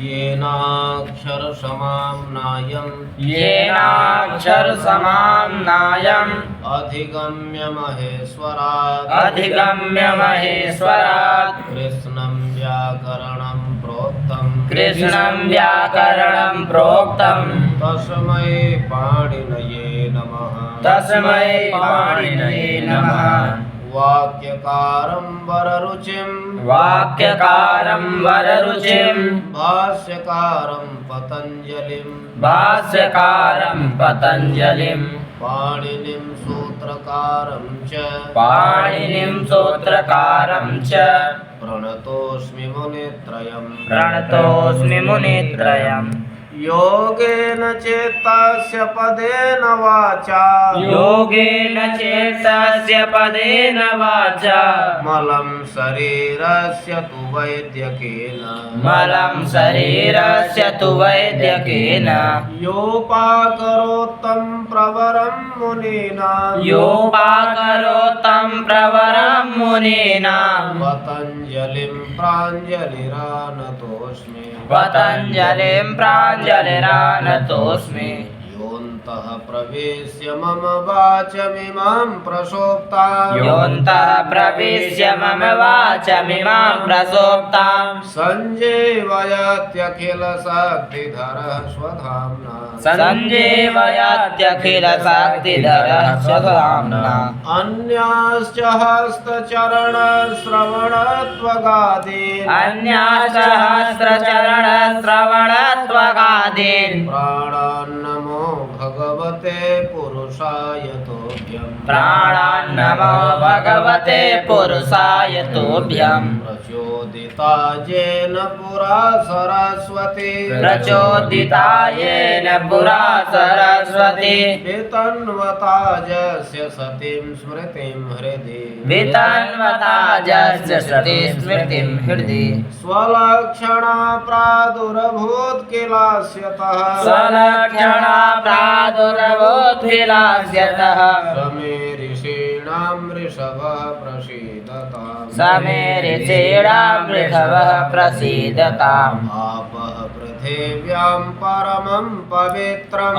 येनाक्षरसमाम्नायम् अधिगम्य महेश्वरात् कृष्णं व्याकरणं प्रोक्तम् तस्मै पाणिनये नमः वाक्यकारं वररुचिं भाष्यकारं पतञ्जलिं पाणिनिं सूत्रकारं च प्रणतोऽस्मि मुनित्रयम् योगेन चेतस्य पदेन वाचा मलं शरीरस्य तु वैद्यकेन योपाकरोत्तं प्रवरं मुनीनां पतञ्जलिं प्राञ्जलिरानतोऽस्मि योऽन्तः प्रवेश्य मम वाचमिमां प्रसोक्तां सञ्जीवयत्यखिलशक्तिधरः स्वधाम्ना अन्याश्च हस्तचरणश्रवणत्वगादीन् प्राणान्नमो भगवते पुरुषाय तोभ्यम् प्रचोदिता येन पुरा सरस्वती वितन्वताजस्य सतीं स्मृतिं हृदि स्वलक्षणा प्रादुरभूत्किलास्यतः समेरिषीणां वृषभः प्रसीदताम्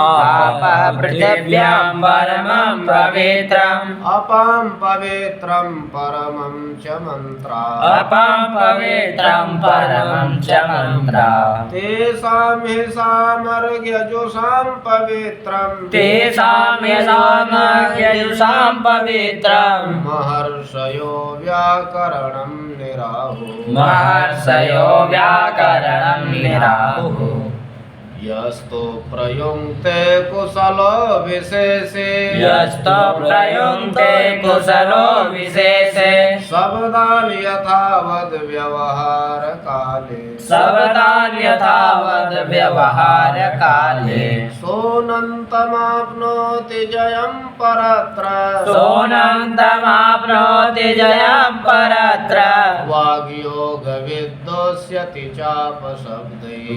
आपः पृथिव्यां परमं पवित्रम् अपां पवित्रं परमं च मन्त्रा तेषां हि सामर्ग्यजुषां पवित्रं महर्षयो व्याकरणं निराहुः यस्तो प्रयुङ्क्ते कुशलो विशेषे शब्दान् यथावद् व्यवहारकाले सोऽनन्तमाप्नोति जयं परत्र वाग्योगविद्योस्यति चापशब्दैः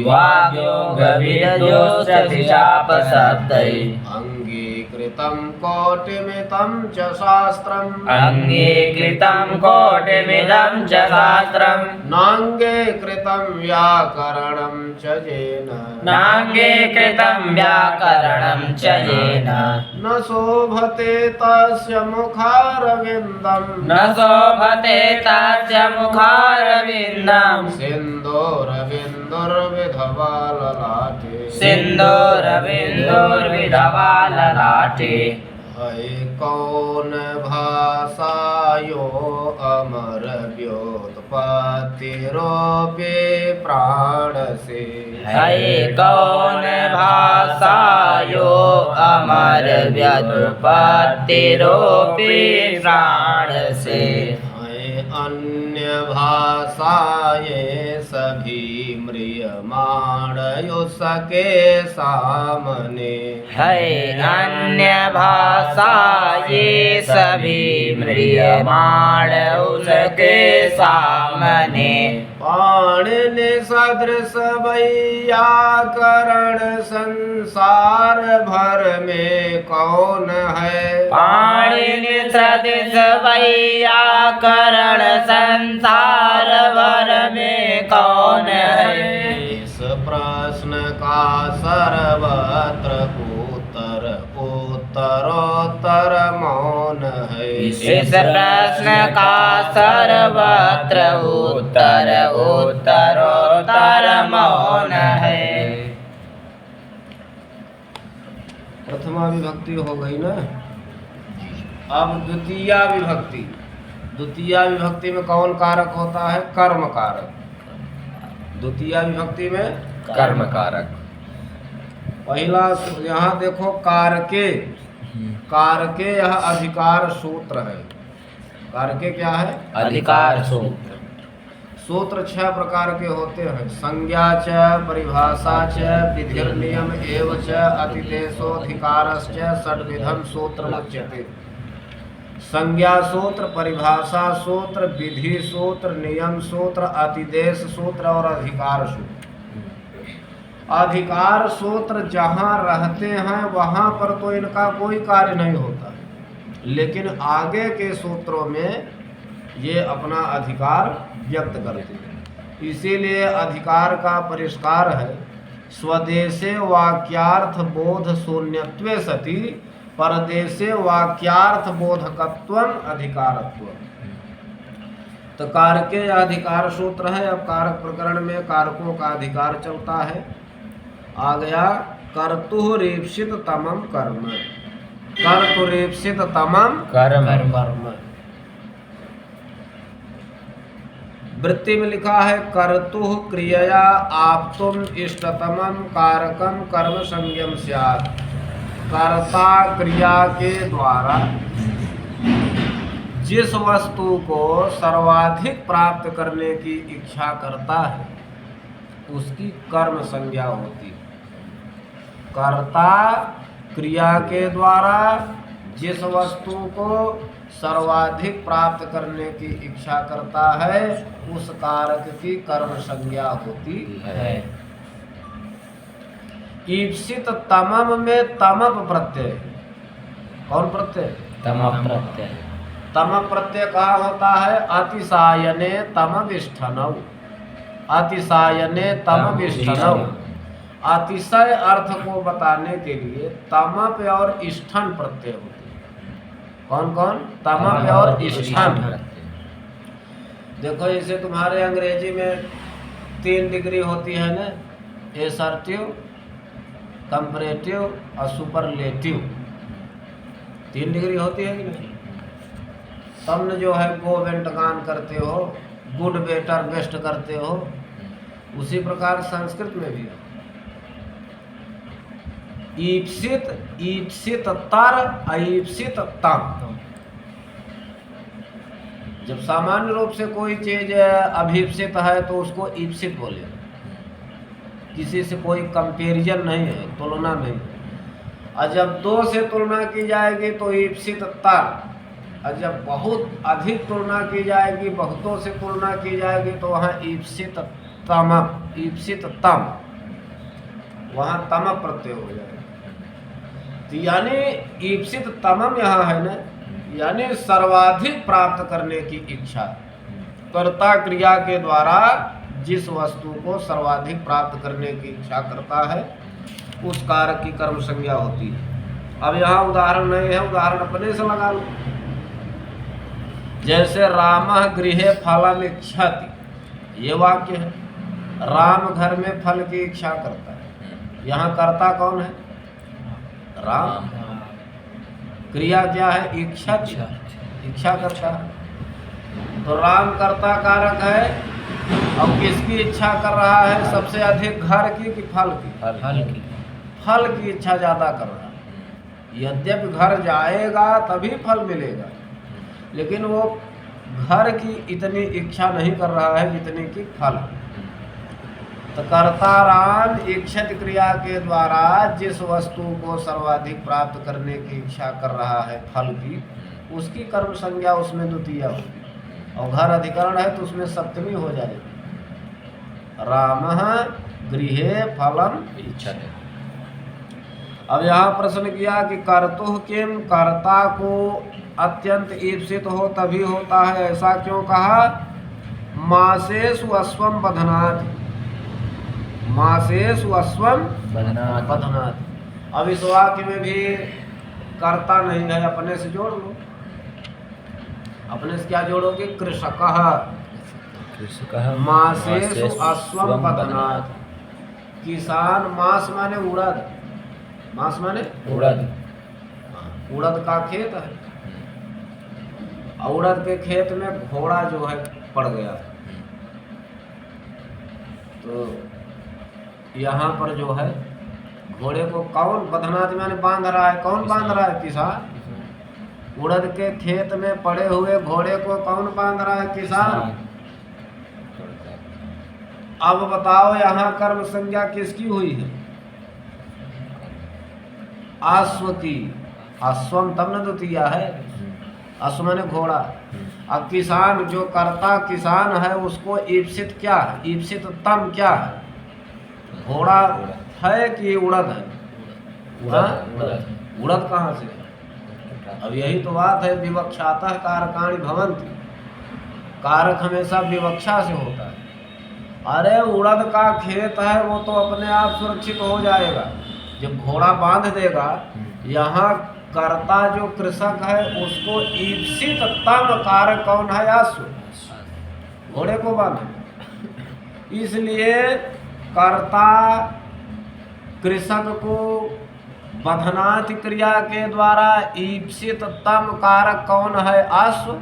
अङ्गीकृतं कोटिमितं च शास्त्रम् नाङ्गीकृतं व्याकरणं च येन न शोभते तस्य मुखारविन्दम् सिन्दूरबिन्दुर्विधवा ललाटे कौन भाषायो अमर व्योत्पत्तिरोपे प्राणसे कौन भाषायो अमर व्योत्पत्तिरोपे प्राणसे अन्य भाषाये सभी म्रियमाणयो सके सामने अन्य भाषाये सभी म्रियमाणयो सके सामने पाणिनि सदृश व्याकरण संसार भर में कौन है पाणिनि सदृश व्याकरण संसार भर में कौन है इस सर्वत्र उत्तर उत्तरोत्तर मौन है। इस प्रश्न का सर्वत्र उत्तर उत्तरोत्तर मौन है। प्रथमा विभक्ति हो गई ना। अब द्वितीया विभक्ति। द्वितीया विभक्ति में कौन कारक होता है? कर्म कारक। द्वितीया विभक्ति में कर्म कारक। पहला यहाँ देखो कारके। कारके यह अधिकार सूत्र है। कारके क्या है? अधिकार सूत्र। सूत्र 6 प्रकार के होते हैं। संज्ञा च, परिभाषा च, विधिर्नियम एव च, अतिदेशोऽधिकारश्च षड्विधम सूत्र उच्यते। संज्ञा सूत्र, परिभाषा सूत्र, विधि सूत्र, नियम सूत्र, अतिदेश सूत्र और अधिकार सूत्र। अधिकार सूत्र जहाँ रहते हैं वहाँ पर तो इनका कोई कार्य नहीं होता, लेकिन आगे के सूत्रों में ये अपना अधिकार व्यक्त करते हैं। इसीलिए अधिकार का परिष्कार है स्वदेशे वाक्यार्थ बोध शून्यत्वे सति परदेशे वाक्यार्थ बोधकत्वम अधिकारत्वम। तो कारके अधिकार सूत्र है। अब कारक प्रकरण में कारकों का अधिकार चलता है। आ गया कर्तुरेप्सित तमम कर्म। कर्तुरेप्सित तमम कर्म। वृत्ति में लिखा है कर्तुः क्रियया आप्तुम इष्टतमम कारकम कर्म संज्ञम स्यात्। कर्ता क्रिया के द्वारा जिस वस्तु को सर्वाधिक प्राप्त करने की इच्छा करता है उसकी कर्म संज्ञा होती है। कर्ता क्रिया के द्वारा जिस वस्तु को सर्वाधिक प्राप्त करने की इच्छा करता है उस कारक की कर्म संज्ञा होती है। ईप्सित तमम में तमप प्रत्यय। कौन प्रत्यय? तमप प्रत्यय। तमप प्रत्यय कहाँ होता है? अतिसायने तमविष्ठनौ। अतिसायने तमविष्ठनौ। अतिशय अर्थ को बताने के लिए तमप और इष्ठन प्रत्यय होते हैं। कौन कौन? तमप और इष्ठन। देखो जैसे तुम्हारे अंग्रेजी में 3 डिग्री होती है ना, एसर्टिव, कंपैरेटिव और सुपरलेटिव। 3 डिग्री होती है कि नहीं? तुमने जो है गो वेंट गान करते हो, गुड बेटर बेस्ट करते हो, उसी प्रकार संस्कृत में भी है। ईप्सित, ईप्सित तर, अईप्सित तम। जब सामान्य रूप से कोई चीज अभीप्सित है तो उसको ईप्सित बोले। किसी से कोई कंपैरिजन नहीं है, तुलना नहीं। और जब 2 से तुलना की जाएगी तो ईप्सित तर। और जब बहुत अधिक तुलना की जाएगी, बहुतों से तुलना की जाएगी तो वहाँ ईप्सित तम, ईप्सित तम, वहाँ तम प्रत्यय हो जाएगा। तो यानी ईप्सित तमम यहाँ है ना, यानी सर्वाधिक प्राप्त करने की इच्छा। कर्ता क्रिया के द्वारा जिस वस्तु को सर्वाधिक प्राप्त करने की इच्छा करता है उस कारक की कर्म संज्ञा होती है। अब यहाँ उदाहरण नहीं है, उदाहरण अपने से लगा लो। जैसे रामः गृहे फलम इच्छति, ये वाक्य है। राम घर में फल की इच्छा करता है। यहाँ कर्ता कौन है? राम। क्रिया क्या है? इच्छा। इच्छा करता है। तो राम कर्ता कारक है। अब किसकी इच्छा कर रहा है? सबसे अधिक घर की कि फल की? फल की इच्छा ज़्यादा कर रहा है। यद्यपि घर जाएगा तभी फल मिलेगा, लेकिन वो घर की इतनी इच्छा नहीं कर रहा है जितनी की फल। तो कर्ता राम इच्छित क्रिया के द्वारा जिस वस्तु को सर्वाधिक प्राप्त करने की इच्छा कर रहा है फल की, उसकी कर्म संज्ञा उसमें द्वितीया होगी। और घर अधिकरण है तो उसमें सप्तमी हो जाएगी। रामः गृहे फलम इच्छति। अब यहाँ प्रश्न किया कि कर्तुः किम, कर्ता को अत्यंत ईप्सित हो तभी होता है, ऐसा क्यों कहा? मासेषु अश्वम बधनाति। मासेषु अश्वम बधनाति। बधनाति। अब इस वाक्य में भी कर्ता नहीं है, अपने से जोड़ लो। अपने से क्या जोड़ोगे? कृषकः कृषकः मासेषु अश्वम बधनाति। किसान, मास माने उड़द, मास माने उड़द। उड़द का खेत है, उड़द के खेत में घोड़ा जो है पड़ गया, तो यहाँ पर जो है घोड़े को कौन बधनाति माने बांध रहा है? कौन बांध रहा है? किसान। उड़द के खेत में पड़े हुए घोड़े को कौन बांध रहा है? किसान। अब बताओ यहाँ कर्म संज्ञा किसकी हुई है? अश्व की। अश्वम तब न द्वितीया है, अश्व माने घोड़ा। अब किसान, जो कर्ता किसान है, उसको ईप्सित क्या है? ईप्सित तम क्या है? घोड़ा है कि उड़द है? उड़द कहाँ से? अब यही तो बात है, विवक्षातः कारकाणि भवन्ति। कारक हमेशा विवक्षा से होता है। अरे उड़द का खेत है, वो तो अपने आप सुरक्षित हो जाएगा जब घोड़ा बांध देगा। यहाँ कर्ता जो कृषक है, उसको ईप्सित तम कारक कौन है? अश्व, घोड़े को बांधे। इसलिए कर्ता कृषक को बधनाति क्रिया के द्वारा ईप्सित तम कारक कौन है? अश्व।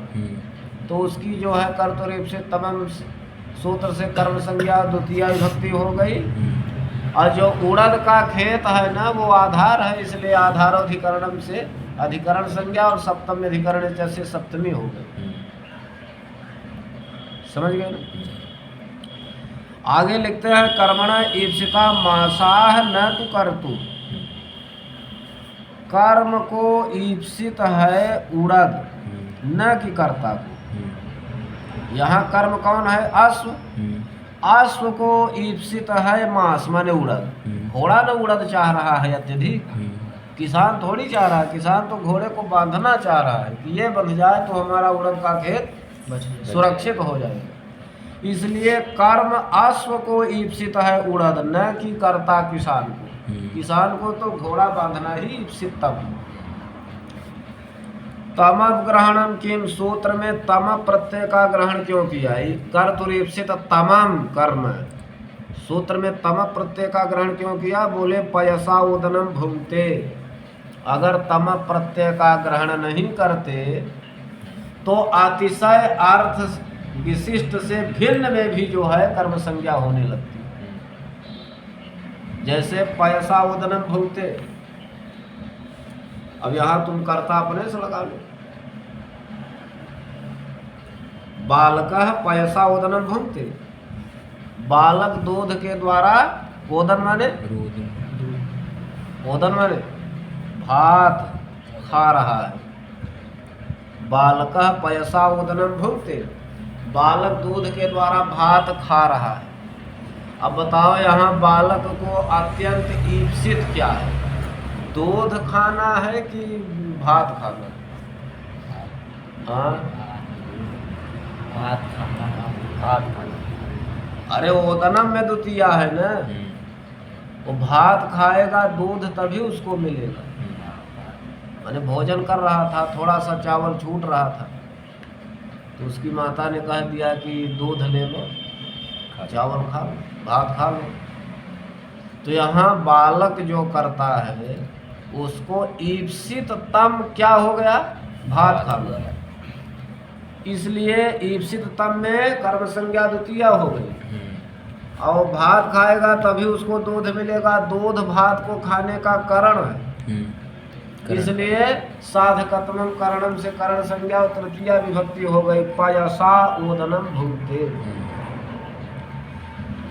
तो उसकी जो है कर्तुरीप्सित तमम सूत्र से कर्म संज्ञा द्वितीय विभक्ति हो गई। और जो उड़द का खेत है ना, वो आधार है, इसलिए आधारोधिकरणम से अधिकरण संज्ञा और सप्तम अधिकरण जैसे सप्तमी हो गई। समझ गए ना? आगे लिखते हैं कर्मण ईप्सिता मासाह न तु कर्तु। कर्म को ईप्सित है उड़द, न कि कर्ता को। यहाँ कर्म कौन है? अश्व। अश्व को ईप्सित है मास माने उड़द। घोड़ा न उड़द चाह रहा है अत्यधिक, किसान थोड़ी चाह रहा है। किसान तो घोड़े को बांधना चाह रहा है कि ये बंध जाए तो हमारा उड़द का खेत सुरक्षित हो जाएगा। इसलिए कर्म अश्व को ईप्सित है उड़द, न कि कर्ता किसान को। किसान को तो घोड़ा बांधना ही ईप्सित तब। तम ग्रहणम किम, सूत्र में तम प्रत्यय का ग्रहण क्यों किया? कर्तुरीप्सित तमम कर्म, सूत्र में तम प्रत्यय का ग्रहण क्यों किया? बोले पयसा उदनम भुंक्ते। अगर तम प्रत्यय का ग्रहण नहीं करते तो अतिशय अर्थ विशिष्ट से भिन्न में भी जो है कर्म संज्ञा होने लगती। जैसे पयसा उदनम भुंक्ते। अब यहाँ तुम कर्ता अपने से लगा लो। बालकः पयसा ओदनम भुंक्ते। बालक दूध के द्वारा, ओदन माने ओदन माने भात खा रहा है। बालकः पयसा ओदनम भुंक्ते, बालक दूध के द्वारा भात खा रहा है। अब बताओ यहाँ बालक को अत्यंत ईप्सित क्या है? दूध खाना है कि भात खाना? हाँ, भात खाना। अरे ओदनम में द्वितीया है ना, वो भात खाएगा दूध तभी उसको मिलेगा। मैंने भोजन कर रहा था, थोड़ा सा चावल छूट रहा था, तो उसकी माता ने कह दिया कि दूध ले लो, चावल खा लो, भात खा लो। तो यहाँ बालक जो करता है उसको ईप्सित तम क्या हो गया? भात खा लो। इसलिए ईप्सित तम में कर्म संज्ञा द्वितीया हो गई। और भात खाएगा तभी उसको दूध मिलेगा। दूध भात को खाने का कारण है, इसलिए साधकत्वम करणम से करण संज्ञा तृतीया विभक्ति हो गई। पयसा ओदनम भुंक्ते।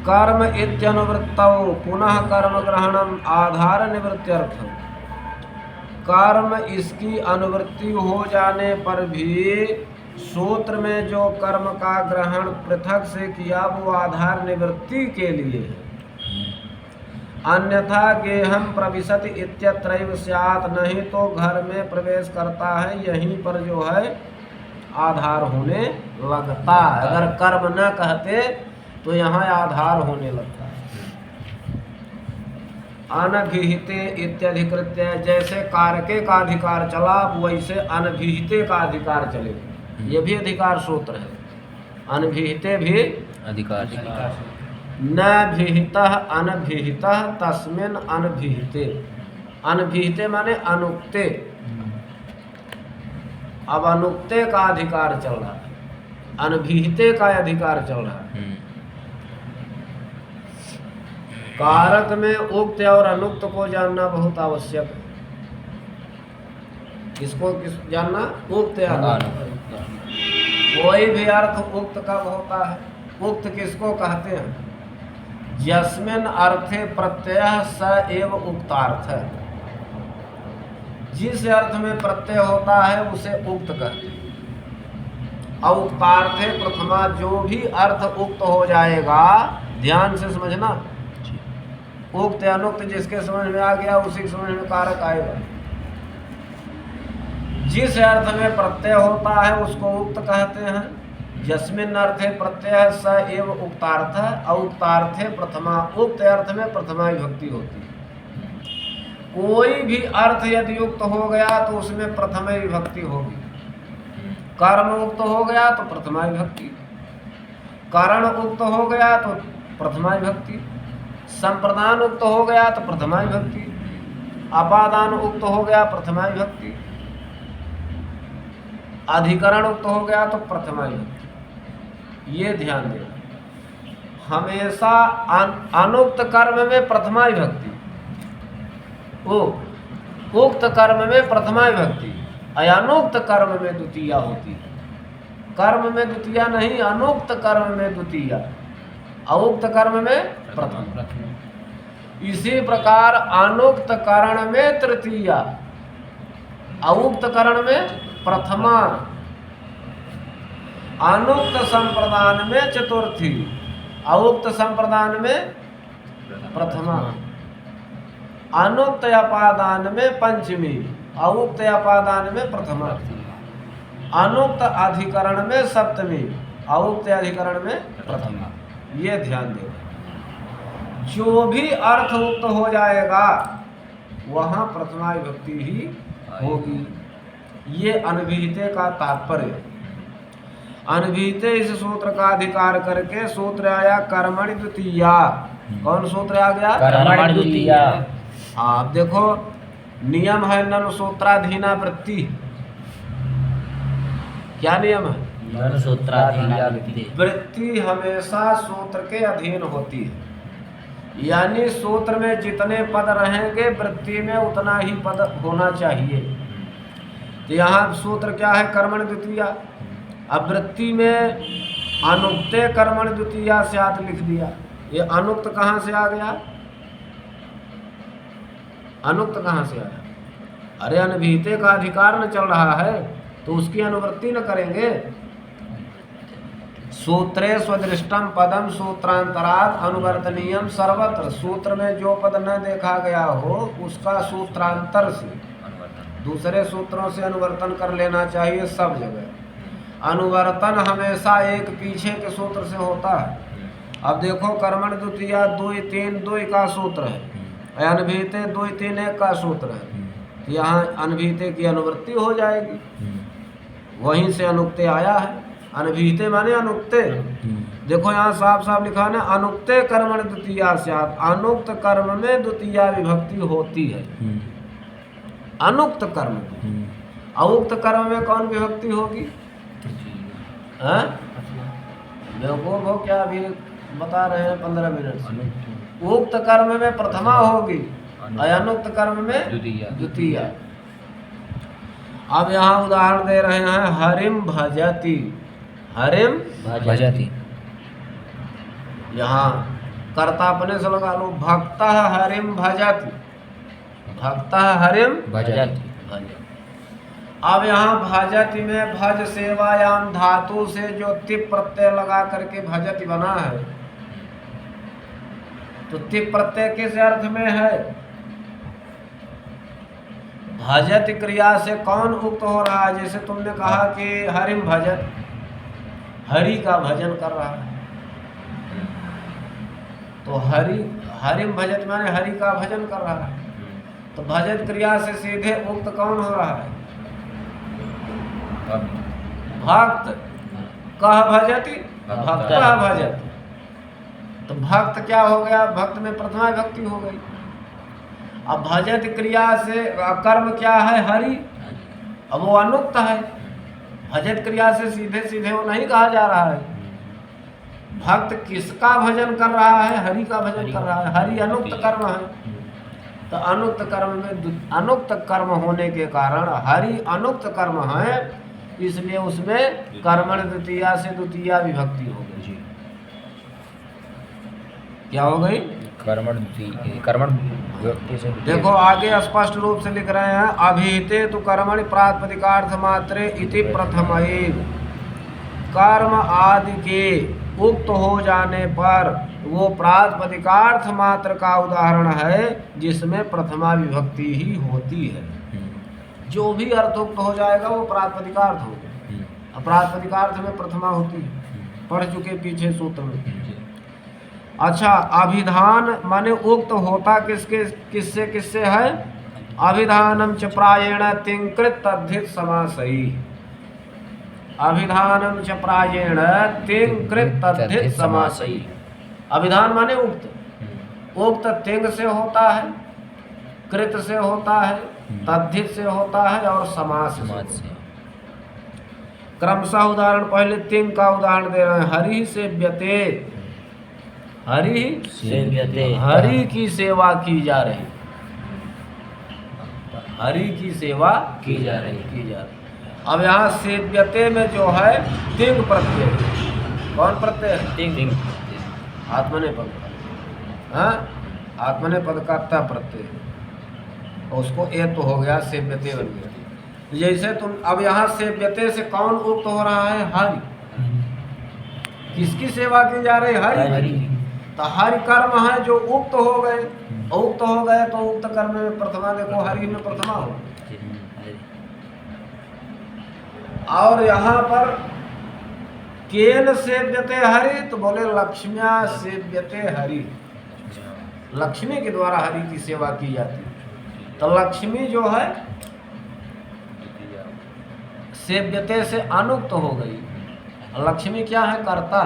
कर्म इत्यनुवृत्तौ पुनः कर्म ग्रहणम आधार निवृत्त्यर्थम। कर्म इसकी अनुवृत्ति हो जाने पर भी सूत्र में जो कर्म का ग्रहण पृथक से किया वो आधार निवृत्ति के लिए है। अन्यथा गेहम प्रविशति इत्यत्रैव स्यात्, नहीं तो घर में प्रवेश करता है, यहीं पर जो है आधार होने लगता है। अगर कर्म न कहते तो यहाँ आधार होने लगता है। अनभिहिते इत्यधिकृत्य, जैसे कारके का अधिकार चला वैसे अनभिहिते का अधिकार चले। ये भी अधिकार सूत्र है। अनभिहिते भी अधिकार न विहितः अनभिहितः तस्मिन् अनभिहिते। अनभिहिते माने अनुक्ते। अब अनुक्ते का अधिकार चल रहा है, अनभिहिते का अधिकार चल रहा है। कारक में उक्त और अनुक्त को जानना बहुत आवश्यक है। किसको किस जानना? उक्त या अनुक्त। कोई भी अर्थ उक्त कब होता है? उक्त किसको कहते हैं? यस्मिन् अर्थे प्रत्यय स एव उक्तार्थ। जिस अर्थ में प्रत्यय होता है उसे उक्त कहते हैं। अउक्तार्थे प्रथमा, जो भी अर्थ उक्त हो जाएगा, ध्यान से समझना, उक्त अनुक्त जिसके समझ में आ गया उसी के समझ में कारक आएगा। जिस अर्थ में प्रत्यय होता है उसको उक्त कहते हैं। यस्मिन् अर्थे प्रत्यय स एव उक्तार्थ। अउक्तार्थे प्रथमा, उक्त अर्थ में प्रथमा विभक्ति होती है। कोई भी अर्थ यदि युक्त हो गया तो उसमें प्रथमा विभक्ति होगी। कर्म उक्त हो गया तो प्रथमा विभक्ति, कारण उक्त हो गया तो प्रथमा विभक्ति, संप्रदान उक्त हो गया तो प्रथमा विभक्ति, अपादान उक्त हो गया प्रथमा विभक्ति, अधिकरण उक्त हो गया तो प्रथमा विभक्ति। ये ध्यान देना, हमेशा अनुक्त कर्म में प्रथमा विभक्ति, उक्त कर्म में प्रथमा विभक्ति, अनुक्त कर्म में द्वितीया होती है। कर्म में द्वितीया नहीं, अनुक्त कर्म में द्वितीया, अउक्त कर्म में प्रथम। इसी प्रकार अनुक्त करण में तृतीया, अउक्त करण में प्रथमा, अनुक्त संप्रदान में चतुर्थी, अउक्त संप्रदान में प्रथमा, अनुक्त अपादान में पंचमी, अउक्त अपादान में प्रथमा, अनुक्त अधिकरण में सप्तमी, अउक्त अधिकरण में प्रथमा। ये ध्यान दो, जो भी अर्थ उक्त हो जाएगा वहाँ प्रथमा विभक्ति ही होगी। ये अनभिहिते का तात्पर्य। अनभिहिते इस सूत्र का अधिकार करके सूत्र आया कर्मणि द्वितीया। कौन सूत्र आ गया? कर्मणि द्वितीया। हाँ, अब देखो नियम है ननु सूत्राधीना वृत्ति। क्या नियम है? ननु सूत्राधीना वृत्ति। वृत्ति हमेशा सूत्र के अधीन होती है, यानी सूत्र में जितने पद रहेंगे वृत्ति में उतना ही पद होना चाहिए। तो यहाँ सूत्र क्या है? कर्मणि द्वितीया। अब वृत्ति में अनुक्ते कर्मणि द्वितीया स्यात् लिख दिया। ये अनुक्त कहाँ से आ गया? अनुक्त कहाँ से आया? अरे अनभिहिते का अधिकार न चल रहा है तो उसकी अनुवृत्ति न करेंगे। सूत्रे स्वदृष्टम पदम सूत्रांतरात् अनुवर्तनीयम सर्वत्र। सूत्र में जो पद न देखा गया हो उसका सूत्रांतर से, दूसरे सूत्रों से अनुवर्तन कर लेना चाहिए सब जगह। अनुवर्तन हमेशा एक पीछे के सूत्र से होता है। अब देखो कर्मणि द्वितीया 2 3 2 का सूत्र है, अनभिहिते 2 3 1 का सूत्र है। तो यहाँ अनभिहिते की अनुवृत्ति हो जाएगी, वहीं से अनुक्ते आया है। अनभिहिते माने अनुक्ते। देखो यहाँ साफ साफ लिखा है ना, अनुक्ते कर्मणि द्वितीया स्यात्। अनुक्त कर्म में द्वितीया विभक्ति होती है, अनुक्त कर्म में। अउक्त कर्म में कौन विभक्ति होगी? बेवकूफ हो क्या? अभी बता रहे हैं 15 मिनट से। उक्त कर्म में प्रथमा होगी, अनुक्त कर्म में द्वितीया। अब यहाँ उदाहरण दे रहे हैं, हरिम भजति। हरिम भजति। यहाँ कर्ता अपने से लगा लो, भक्तः हरिम भजति, भक्तः हरिम भजति। अब यहाँ भजति में भज सेवायाम धातु से जो तिप प्रत्यय लगा करके भजति बना है, तो तिप प्रत्यय किस अर्थ में है? भजति क्रिया से कौन उक्त हो रहा है? जैसे तुमने कहा कि हरिम भजत, हरि का भजन कर रहा है, तो हरिम भजत माने हरि का भजन कर रहा है। तो भजत क्रिया से सीधे उक्त कौन हो रहा है? भक्त। कह भजति भक्त भजत। तो भक्त क्या हो गया? भक्त में प्रथमा विभक्ति हो गई। अब भजत क्रिया से कर्म क्या है? हरि। अब वो अनुक्त है। भजत क्रिया से सीधे सीधे वो नहीं कहा जा रहा है। भक्त किसका भजन कर रहा है? हरि का भजन कर रहा है। हरि अनुक्त कर्म है। तो अनुक्त कर्म में अनुक्त कर्म होने के कारण हरि अनुक्त कर्म है, इसलिए उसमें कर्मण द्वितीया से द्वितीया विभक्ति हो गई। क्या हो गई? कर्मण विभक्ति से देखो आगे स्पष्ट रूप से लिख रहे हैं, अभिहिते तो कर्मणि प्रातिपदिकार्थ मात्रे इति प्रथमैव। कर्म आदि के उक्त हो जाने पर वो प्रातिपदिकार्थ मात्र का उदाहरण है जिसमें प्रथमा विभक्ति ही होती है। जो भी अर्थोक्त हो जाएगा वो प्रातिपदिकार्थ होगा। प्रातिपदिकार्थ में प्रथमा होती है, पढ़ चुके पीछे सूत्र में। अच्छा, अभिधान माने उक्त होता किससे किससे है? अभिधानम च प्रायेण तिंकृत तद्धित समासई। अभिधानम च प्रायेण तिंकृत तद्धित समासई। अभिधान माने उक्त। उक्त तिंग से होता है, कृत से होता है, तद्धित से होता है और समास से। क्रमशः उदाहरण पहले तिंग का उदाहरण दे रहे हैं। हरि सेव्यते। हरि सेव्यते। हरि की सेवा की जा रही। हरि की सेवा की जा रही। की जा रही। अब यहाँ सेव्यते में जो है तिंग प्रत्यय। कौन प्रत्यय है? तिंग। आत्मनेपद। हाँ, आत्मनेपद का ता प्रत्यय, और उसको ए तो हो गया, सेव्यते बन गया। जैसे तुम अब यहाँ सेव्यते से कौन उक्त हो रहा है? हरि। किसकी सेवा की जा रही? हरि। तो हरि कर्म है जो उक्त हो गए। उक्त हो गए तो उक्त कर्म में प्रथमा, देखो हरि में प्रथमा हो। और यहाँ पर केन सेव्यते हरि, तो बोले लक्ष्म्या सेव्यते हरि। लक्ष्मी के द्वारा हरि की सेवा की जाती है। तो लक्ष्मी जो है सेव्यते से अनुक्त हो गई। लक्ष्मी क्या है? कर्ता।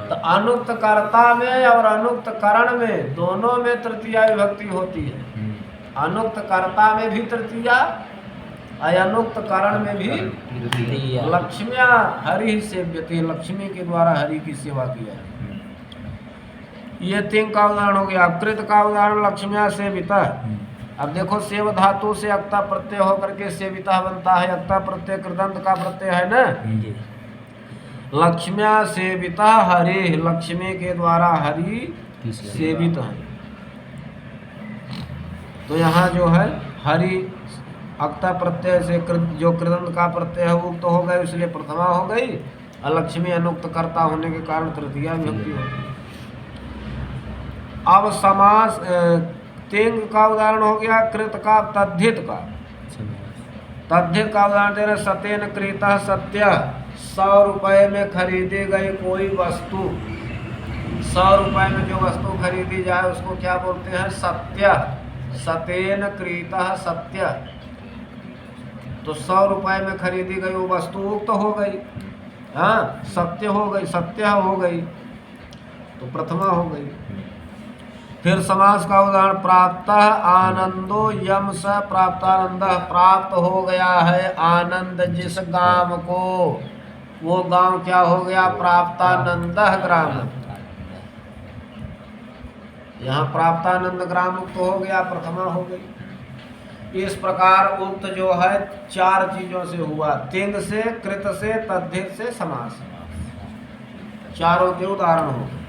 तो अनुक्त कर्ता में और अनुक्त करण में दोनों में तृतीया विभक्ति होती है। अनुक्त कर्ता में भी तृतीया, अनुक्त करण में भी तृतीया। लक्ष्म्या हरि सेव्यते। लक्ष्मी के द्वारा हरि की सेवा की जाए। ये तिंग का उदाहरण हो गया। कृत का उदाहरण लक्ष्म्या सेविता। अब देखो सेव धातु से अक्ता प्रत्यय होकर के सेविता बनता है। अक्ता प्रत्यय कृदंत का प्रत्यय है ना। लक्ष्म्या सेविता हरि। लक्ष्मी के द्वारा हरि सेवित है। तो यहाँ जो है हरि अक्ता प्रत्यय से जो कृदंत का प्रत्यय है वो तो हो गए, इसलिए प्रथमा हो गई। और लक्ष्मी अनुक्त कर्ता होने के कारण तृतीया विभक्ति होगी। अब समास तिंग का उदाहरण हो गया। कृत का तद्धित का। तद्धित का उदाहरण दे रहे, सत्येन क्रीता सत्य। 100 रुपए में खरीदी गई कोई वस्तु। 100 रुपए में जो वस्तु खरीदी जाए उसको क्या बोलते हैं? सत्य। सत्येन क्रीता सत्य। तो 100 रुपए में खरीदी गई वो वस्तु उक्त हो गई। हाँ, सत्य हो गई, सत्य हो गई, तो प्रथमा हो गई। फिर समास का उदाहरण प्राप्त आनंदो यम स प्राप्तानंद। प्राप्त हो गया है आनंद जिस गांव को, वो गांव क्या हो गया? प्राप्तानंद ग्राम। यहाँ प्राप्तानंद ग्राम उक्त हो गया, प्रथमा हो गई। इस प्रकार उक्त जो है 4 चीजों से हुआ। तिंग से, कृत से, तद्धित से, समास। चारों के उदाहरण हो गए।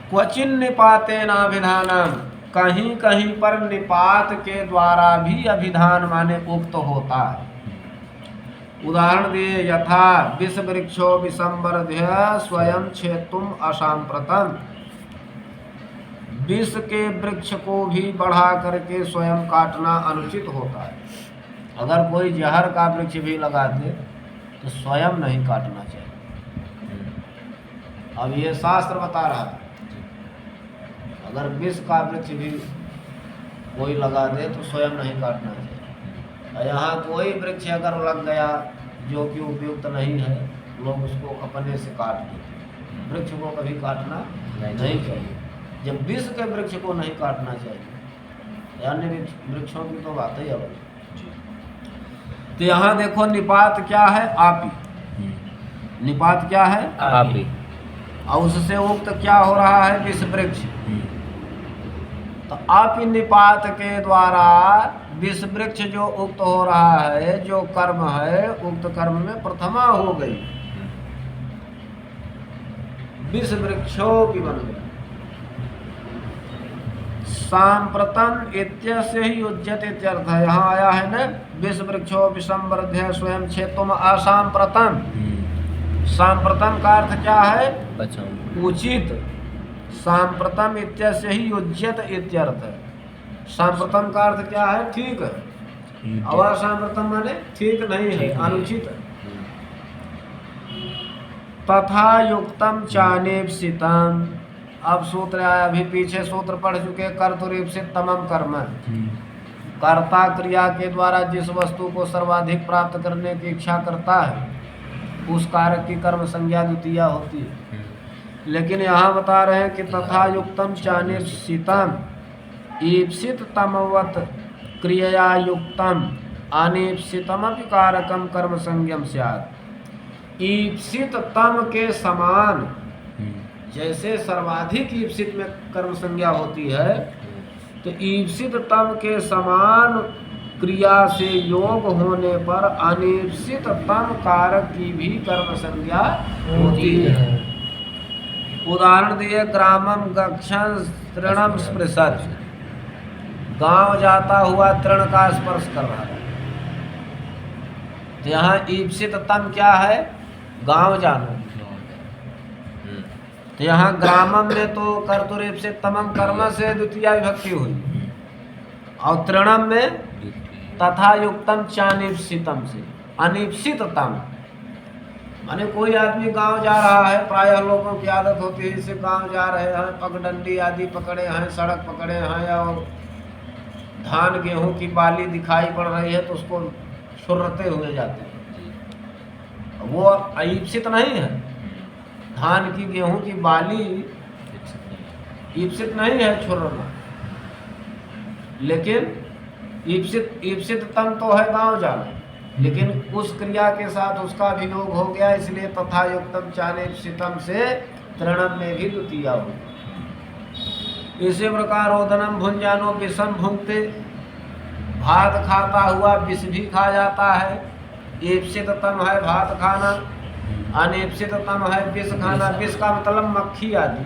क्वचिन निपातेन अभिधानम। कहीं कहीं पर निपात के द्वारा भी अभिधान माने उक्त होता है। उदाहरण दिए, यथा विष वृक्षो विसंवर्ध्य स्वयं छेतुम असाम्प्रतम। विष के वृक्ष को भी बढ़ा करके स्वयं काटना अनुचित होता है। अगर कोई जहर का वृक्ष भी लगा दे तो स्वयं नहीं काटना चाहिए। अब ये शास्त्र बता रहा है, अगर विष का वृक्ष भी कोई लगा दे तो स्वयं नहीं काटना चाहिए। और यहाँ कोई वृक्ष अगर लग गया जो कि उपयुक्त नहीं है, लोग उसको अपने से काट देते हैं। वृक्ष को कभी काटना नहीं चाहिए। जब विष के वृक्ष को नहीं काटना चाहिए, अन्य वृक्षों की तो बात ही अलग है। तो यहाँ देखो निपात क्या है? आपी। निपात क्या है? आपी। और उससे उक्त क्या हो रहा है? विष वृक्ष। तो आपी निपात के द्वारा विष वृक्ष जो उक्त हो रहा है, जो कर्म है, उक्त कर्म में प्रथमा हो गई, विष वृक्षो भी बन गया। सांप्रतम इत्यस्य ही उज्जते इत्यर्थ है। यहाँ आया है ना, विष वृक्षो विषमवर्ध्य स्वयं क्षेत्रम असांप्रतम। सांप्रतम का अर्थ क्या है? उचित। सांप्रतम इत्यस्य ही उज्जत इत्यर्थ है। सांप्रतम का अर्थ क्या है? ठीक है। और असांप्रतम माने ठीक नहीं है, अनुचित है। तथा युक्तम चानेप्सितम। अब सूत्र आया, अभी पीछे सूत्र पढ़ चुके, कर्तुरीप्सित तमम कर्म। कर्ता क्रिया के द्वारा जिस वस्तु को सर्वाधिक प्राप्त करने की इच्छा करता है, उस कारक की कर्म संज्ञा द्वितीय होती है। लेकिन यहाँ बता रहे हैं कि तथा युक्तम चानेप्सितम ईप्सित तमवत क्रिया युक्तम अनेप्सितमपि कारकम कर्म संज्ञम स्यात्। ईप्सित तम के समान, जैसे सर्वाधिक ईप्सित में कर्म संज्ञा होती है, तो ईप्सित तम के समान क्रिया से योग होने पर अनीप्सित तम कारक की भी कर्म संज्ञा होती है। उदाहरण दिए, ग्रामम गच्छन् तृणम स्पृशत्। गांव जाता हुआ तृण का स्पर्श कर रहा है। तो यहाँ ईप्सित तम क्या है? गांव जाना। तो यहाँ ग्रामम में तो कर्तुरीप्सित तमम कर्म से द्वितीय विभक्ति हुई, और तृणम में तथा युक्तम चानीप्सितम से अनीप्सिततम। माने कोई आदमी गांव जा रहा है, प्रायः लोगों की आदत होती है, जैसे गांव जा रहे हैं, पगडंडी आदि पकड़े हैं, सड़क पकड़े हैं, और धान गेहूं की बाली दिखाई पड़ रही है तो उसको छुर्रते हुए जाते हैं। वो अईप्सित नहीं है। धान की गेहूं की बाली ईप्सित नहीं है छुर्रना, लेकिन ईप्सित तम तो है गांव जाना, लेकिन उस क्रिया के साथ उसका वियोग हो गया, इसलिए तथा युक्तम चानेप्सितम से तृणम में भी द्वितीय हो। इसी प्रकार ओदनम भुंजानो विषम भुंगते। भात खाता हुआ विष भी खा जाता है। ईप्सित तम है भात खाना, अनीप्सित तम है विष खाना। विष का मतलब मक्खी आदि।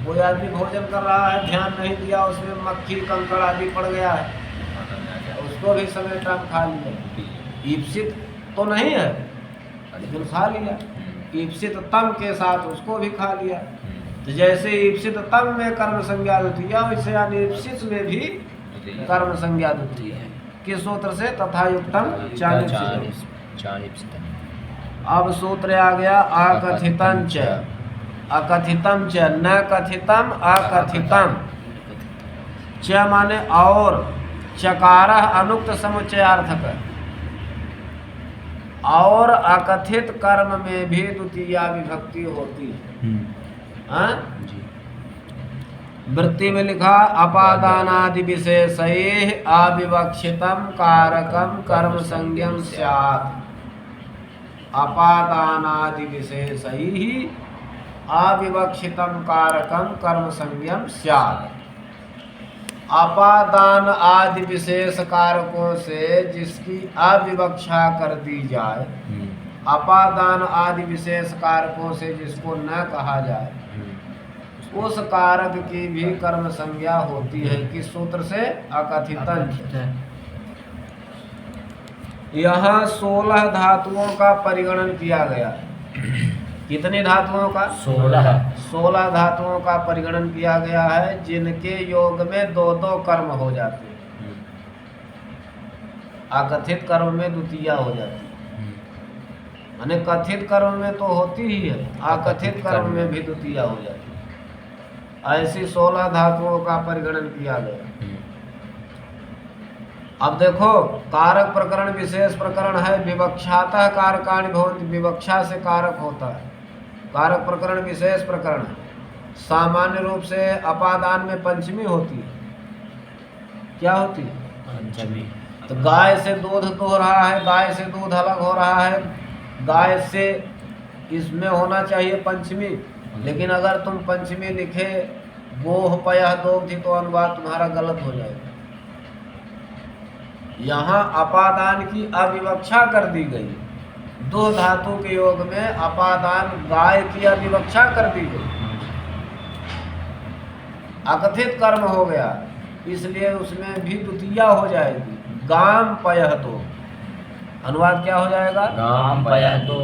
कोई आदमी भोजन कर रहा है, ध्यान नहीं दिया, उसमें मक्खी कंकड़ आदि पड़ गया है, उसको भी समय टाइम खा लिया। ईप्सित तो नहीं है, लेकिन खा लिया। ईप्सित तम के साथ उसको भी खा लिया। तो जैसे ईप्सित तम में कर्म संज्ञा द्वितीय, वैसे अनीप्सित में भी कर्म संज्ञा द्वितीय है। किस सूत्र से? तथा युक्तम चानीप्सितम। अब सूत्र आ गया अकथितं च। अकथितं च, न कथितम अकथितम। च माने और, चकार अनुक्त समुच्चयार्थक। और अकथित कर्म में भी द्वितीय विभक्ति होती है। वृत्ति में लिखा अपादानादि विशेषैः अविवक्षितम कारकम कर्म संज्ञम स्यात्। अपादानादि विशेषैः अविवक्षितम कारकम कर्म संज्ञम स्यात्। अपादान आदि विशेष कारकों से जिसकी अविवक्षा कर दी जाए, अपादान आदि विशेष कारकों से जिसको न कहा जाए, उस कारक की भी कर्म संज्ञा होती है। किस सूत्र से? अकथितं। यहाँ 16 धातुओं का परिगणन किया गया। कितनी धातुओं का? 16 धातुओं का परिगणन किया गया है, जिनके योग में 2-2 कर्म हो जाते हैं। अकथित कर्म में द्वितीय हो जाती है। माने कथित कर्म में तो होती ही है, अकथित कर्म में भी द्वितीया हो जाती है। ऐसी 16 धातुओं का परिगणन किया गया। अब देखो, कारक प्रकरण विशेष प्रकरण है, विवक्षातः कारकाणि भवन्ति, विवक्षा से कारक होता है। कारक प्रकरण विशेष प्रकरण है। सामान्य रूप से अपादान में पंचमी होती है। क्या होती है? पंचमी। तो गाय से दूध दुह रहा है, गाय से दूध अलग हो रहा है, गाय से इसमें होना चाहिए पंचमी, लेकिन अगर तुम पंचमी लिखे गोह पयः दोग्धि तो अनुवाद तुम्हारा गलत हो जाएगा। यहाँ अपादान की अविवक्षा कर दी गई। दो धातु के योग में अपादान गाय की अविवक्षा कर दी गई, अकथित कर्म हो गया, इसलिए उसमें भी द्वितीया हो जाएगी। गाम पयः तो अनुवाद क्या हो जाएगा? गाम पयः तो।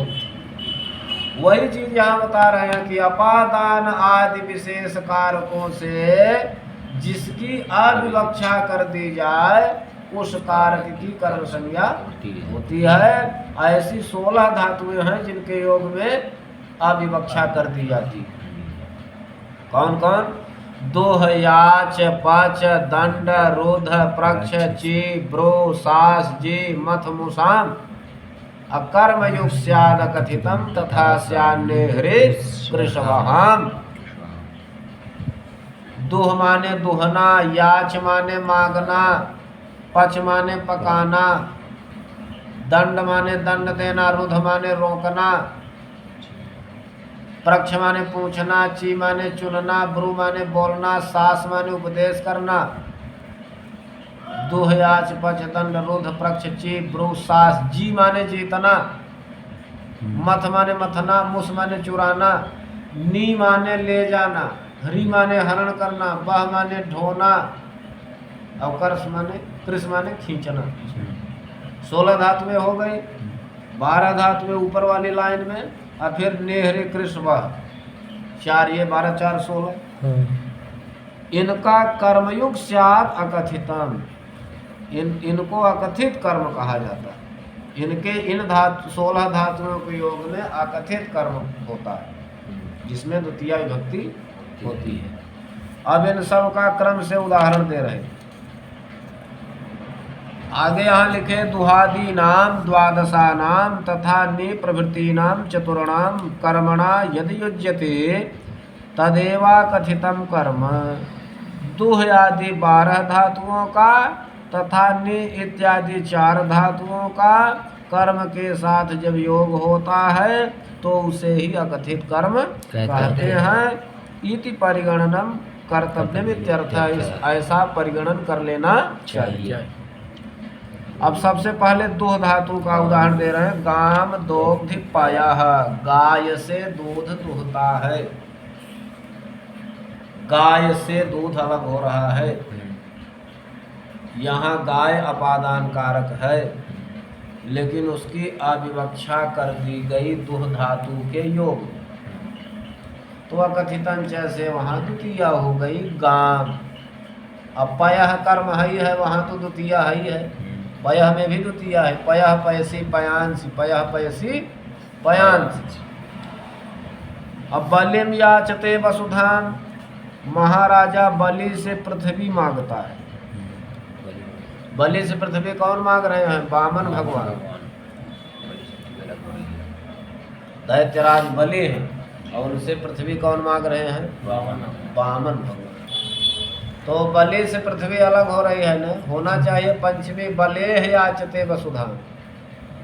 वही चीज यहाँ बता रहे हैं कि अपादान आदि विशेष कारकों से जिसकी अविवक्षा कर दी जाए उस कारक की कर्म संज्ञा होती है। ऐसी 16 धातुएं हैं जिनके योग में अविवक्षा कर दी जाती है। कौन कौन? दोह, याच, पच, दंड, रोध, प्रक्ष, ची, ब्रो, सास, जी, मथ, मुसाम। अकर्म युग स्याद कथितम तथा स्यान्ने हृ कृष्वहाम। दुह माने दुहना, याच माने मांगना, पच माने पकाना, दंड माने दंड देना, रुध माने रोकना, प्रक्ष माने पूछना, ची माने चुनना, ब्रू माने बोलना, सास माने उपदेश करना। दुह, याच, पच, दंड, रुध, प्रक्ष, ची, ब्रू, सास, जी माने जीतना, मथ माने मथना, मुस माने चुराना, नी माने ले जाना, हरि माने हरण करना, बह माने ढोना, और कृष माने खींचना। 16 धातुएं हो गई। 12 धातुएं ऊपर वाली लाइन में, और फिर नेहरे कृष्ण वह 4, ये 12 4 16। इनका कर्मयुग स्यात् अकथितम, इनको अकथित कर्म कहा जाता है। इनके इन 16 धातुओं के योग में अकथित कर्म होता है, जिसमें द्वितीया विभक्ति होती है। अब इन सब का क्रम से उदाहरण दे रहे। आगे यहाँ लिखे दुहादी नाम द्वादशा नाम तथा नि प्रभृति नाम चतुर्णाम कर्मणा यदि युज्यते तदेवा कथितम कर्म। दुह आदि 12 धातुओं का तथा नि इत्यादि 4 धातुओं का कर्म के साथ जब योग होता है तो उसे ही अकथित कर्म कहते हैं। इति परिगणनम कर्तव्यम इत्यर्थ, ऐसा परिगणन कर लेना चाहिए। अब सबसे पहले दो धातु का उदाहरण दे रहे हैं। गाम दोग्धि पयः, गाय से दूध दुहता है, गाय से दूध अलग हो रहा है। यहाँ गाय अपादान कारक है, लेकिन उसकी अविवक्षा कर दी गई दुह धातु के योग, तो अकथितन जैसे वहाँ द्वितीया हो गई गाम। अब पयः कर्म ही है, वहाँ तो द्वितीया ही है, पयः में भी द्वितीया है। पयः पयसी पयांसी, पयः पयसी पयांसी। अब बलिम याचते वसुधाम, महाराजा बलि से पृथ्वी मांगता है। बलि से पृथ्वी कौन मांग रहे हैं? वामन भगवान। दैत्यराज बलि है और उनसे पृथ्वी कौन मांग रहे हैं? वामन भगवान। तो बलि से पृथ्वी अलग हो रही है ना, होना चाहिए पंचमी बले याचते वसुधा,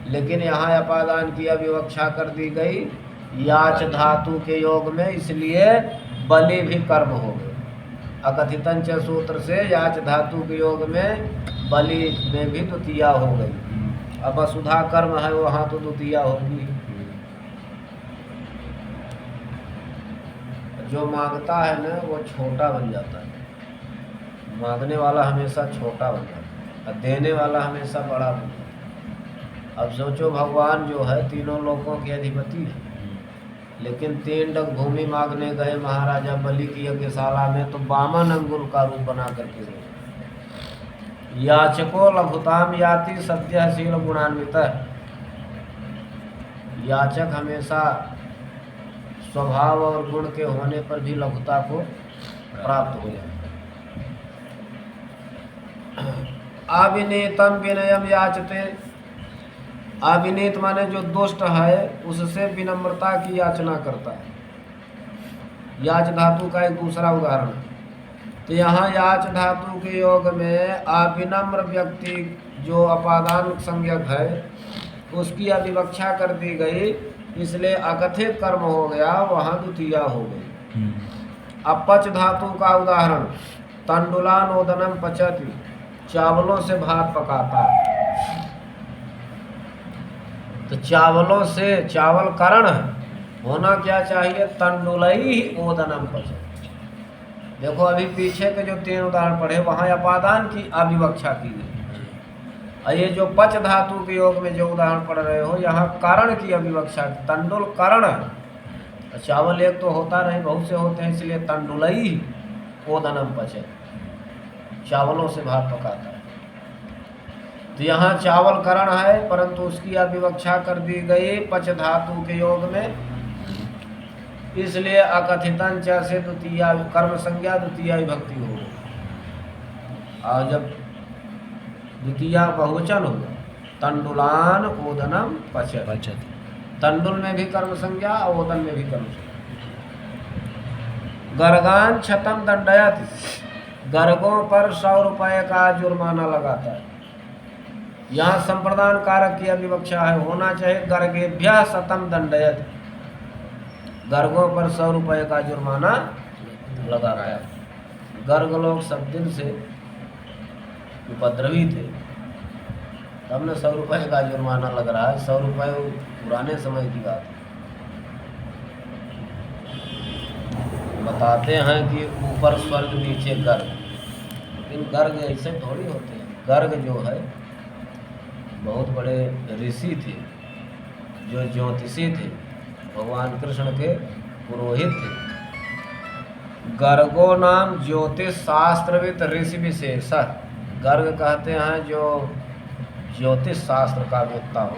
लेकिन यहाँ अपादान की अविवक्षा कर दी गई याच धातु के योग में, इसलिए बलि भी कर्म हो गए। अकथितन च सूत्र से याच धातु के योग में बलि में भी द्वितीया हो गई। अब वसुधा कर्म है, वहाँ तो द्वितीया होगी। जो मांगता है ना वो छोटा बन जाता है, मांगने वाला हमेशा छोटा बन जाता है और देने वाला हमेशा बड़ा बन जाता है। अब सोचो, भगवान जो है तीनों लोकों के अधिपति है, लेकिन 3 डग भूमि मांगने गए महाराजा बलि की यज्ञशाला में, तो वामन अंगुल का रूप बना करके गए। याचको लघुताम याति सद्यः शील गुणान्वित, याचक हमेशा स्वभाव और गुण के होने पर भी लघुता को प्राप्त हो जाए। अविनीतम विनयम याचते, अविनीत माने जो दुष्ट है उससे विनम्रता की याचना करता है। याच धातु का एक दूसरा उदाहरण है। तो यहाँ याच धातु के योग में अविनम्र व्यक्ति जो अपादान संज्ञक है उसकी अविवक्षा कर दी गई, इसलिए अकथित कर्म हो गया, वहाँ द्वितीया हो गई। अब पच धातु का उदाहरण, तंडुलानोदनम पचति, चावलों से भात पकाता है। तो चावलों से, चावल करण है, होना क्या चाहिए, तंडुलई ओदनम पचति। देखो अभी पीछे के जो 3 उदाहरण पढ़े वहाँ अपादान की अविवक्षा की गई, और ये जो पच धातु के योग में जो उदाहरण पढ़ रहे हो यहाँ कारण की अविवक्षा, तंडुल करण है। चावल एक तो होता नहीं, बहुत से होते हैं, इसलिए तंडुलई ओदनम पचति, चावलों से भात पकाता है। तो यहाँ चावल करण है परंतु उसकी अविवक्षा कर दी गई पच धातु के योग में, इसलिए अकथितन च से द्वितीया कर्म संज्ञा द्वितीया विभक्ति हो गई। और जब द्वितीया बहुवचन हो, तंडुलान ओदनम पचति, तंडुल में भी कर्म संज्ञा और ओदन में भी कर्म संज्ञा। गर्गान छतम दंडयति, गर्गों पर 100 रुपये का जुर्माना लगाता है। यहाँ संप्रदान कारक की अविवक्षा है, होना चाहिए गर्गेभ्यः शतम दंडयति, गर्गों पर 100 रुपये का जुर्माना लगाता है। गर्ग लोग सब दिन से उपद्रवी थे, तब न 100 रुपये का जुर्माना लग रहा है। 100 रुपये पुराने समय की बात है। बताते हैं कि ऊपर स्वर्ग नीचे गर्ग, लेकिन गर्ग ऐसे थोड़ी होते हैं। गर्ग जो है बहुत बड़े ऋषि थे, जो ज्योतिषी थे, भगवान कृष्ण के पुरोहित थे। गर्गो नाम ज्योतिष शास्त्रविद ऋषि विशेष, गर्ग कहते हैं जो ज्योतिष शास्त्र का वेत्ता हो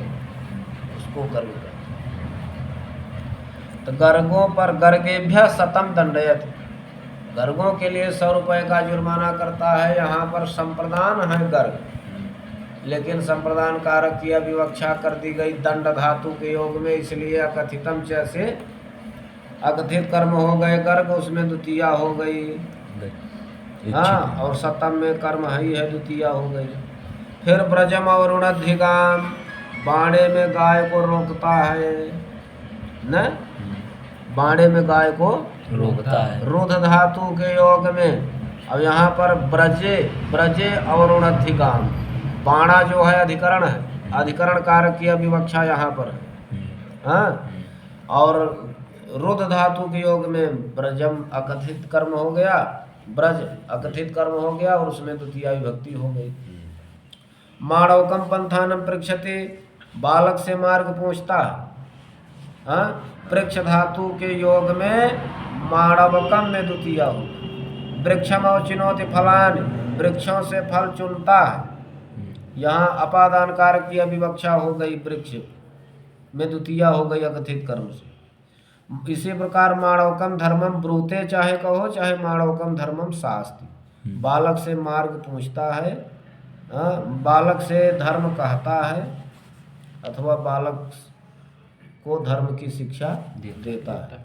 उसको गर्ग कहते हैं। तो गर्गों पर गर्गेभ्यः शतम दंडयति, गर्गों के लिए 100 रुपये का जुर्माना करता है। यहाँ पर संप्रदान है गर्ग, लेकिन संप्रदान कारक की अविवक्षा कर दी गई दंड धातु के योग में, इसलिए अकथितम च से अकथित कर्म हो गए गर्ग, उसमें द्वितीया हो गई। हाँ, और शतम में कर्म ही है, द्वितीया हो गई। फिर ब्रजम और उणधिगाम, बाड़े में गाय को रोकता है न, बाड़े में गाय को रोकता है। रुध धातु के योग में। अब यहाँ पर ब्रजे, ब्रजे और उणधिगाम, बाणा जो है अधिकरण है, अधिकरण कारक की अविवक्षा यहाँ पर है। हाँ, और रुध धातु के योग में ब्रजम अकथित कर्म हो गया, ब्रज अकथित कर्म हो गया और उसमें द्वितीया विभक्ति हो गई। माणवकम पंथानम पृक्षते, बालक से मार्ग पूछता है। हाँ, पृक्ष धातु के योग में माणवकम में द्वितीया हो। वृक्षम अवचिनोति फलानि, वृक्षों से फल चुनता है। यहाँ अपादान कारक की अविवक्षा हो गई, वृक्ष में द्वितीया हो गई अकथित कर्म से। इसी प्रकार माणवकम धर्मम ब्रूते, चाहे कहो चाहे माणवकम धर्मम शास्ति, बालक से मार्ग पूछता है, बालक से धर्म कहता है अथवा बालक को धर्म की शिक्षा देता है।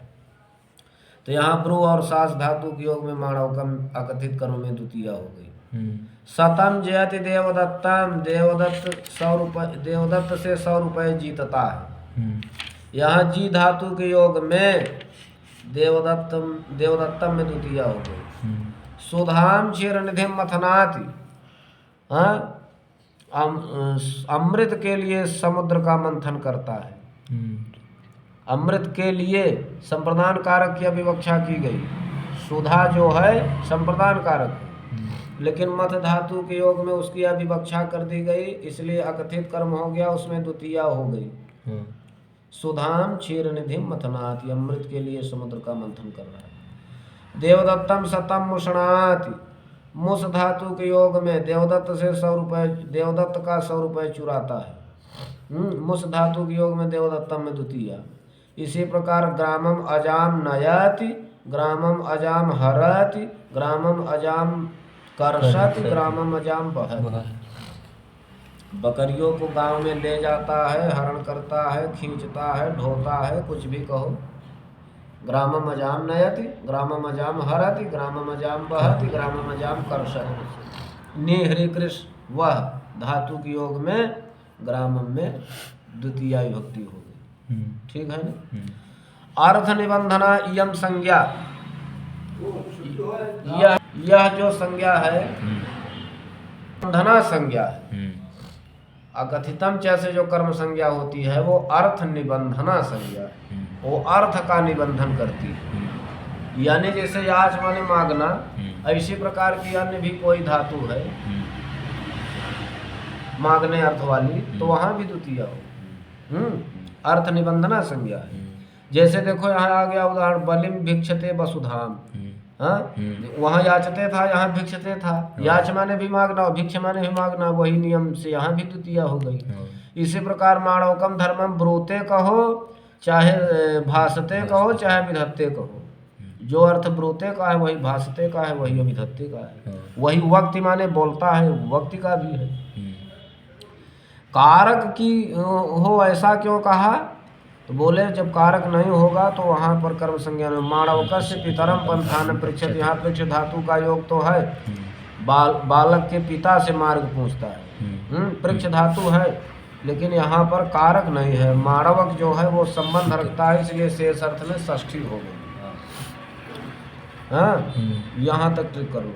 तो यहाँ ब्रू और शास धातु के योग में माणवकम अकथित कर्म में द्वितीया हो गई। शतम जयति देवदत्तम, देवदत्त 100 रुपये, देवदत्त से 100 रुपये जीतता है। यहाँ जी धातु के योग में देवदत्तम में द्वितीया हो गई। सुधाम क्षीरनिधिम मथनाति, अमृत के लिए समुद्र का मंथन करता है। अमृत के लिए संप्रदान कारक की अविवक्षा की गई। सुधा जो है संप्रदान कारक, लेकिन मथ धातु के योग में उसकी अविवक्षा कर दी गई, इसलिए अकथित कर्म हो गया, उसमें द्वितीया हो गई। सुधाम क्षीरनिधिम मथनाति, अमृत के लिए समुद्र का मंथन कर रहा है। देवदत्तम शतम मुषणाति, मुस धातु के योग में देवदत्त से 100 रुपये, देवदत्त का 100 रुपये चुराता है। मुस धातु के योग में देवदत्तम में द्वितीया। इसी प्रकार ग्रामम अजाम नयति, ग्रामम अजाम हरति, ग्रामम अजाम कर्षति, ग्रामम अजाम बहति। बकरियों को गांव में ले जाता है, हरण करता है, खींचता है, ढोता है, कुछ भी कहो। ग्रामम अजाम नयति, ग्रामम अजाम हरति, ग्रामम अजाम बहति, ग्रामम अजाम कर्षति। नि हरे कृष्ण वह धातु के योग में ग्रामम में द्वितीया विभक्ति हो गई। ठीक है ना। अर्थ निबंधना इयम संज्ञा, यह जो संज्ञा है निबंधना संज्ञा है। अकथितम जैसे जो कर्म संज्ञा होती है वो अर्थ निबंधना संज्ञा है, वो अर्थ का निबंधन करती है। यानी जैसे याच माने मांगना, ऐसी प्रकार की अन्य भी कोई धातु है मांगने अर्थ वाली, तो वहां भी द्वितीया हो। अर्थ निबंधना संज्ञा है। जैसे देखो यहाँ आ गया उदाहरण, बलिम भिक्षते वसुधाम। हाँ, वहाँ याचते था, यहाँ भिक्षते था। याच माने भी मांगना और भिक्ष माने भी मांगना, वही नियम से यहाँ भी द्वितीया हो गई। इसी प्रकार माणवकम धर्मम ब्रूते कहो, चाहे भासते कहो, चाहे विधत्ते कहो। जो अर्थ ब्रूते का है वही भासते का है, वही अभिधत्ते का है। वही वक्ति माने बोलता है, वक्ति का भी है। कारक की हो ऐसा क्यों कहा, तो बोले जब कारक नहीं होगा तो वहाँ पर कर्म संज्ञा में माणवकस्य पितरम पंथान पृच्छत। यहाँ पृच्छ धातु का योग तो है, बालक के पिता से मार्ग पूछता है। पृच्छ धातु है, लेकिन यहाँ पर कारक नहीं है। माणवक जो है वो संबंध रखता है, इसलिए शेष अर्थ में षष्ठी हो गई। हाँ, यहाँ तक ट्रिक करो।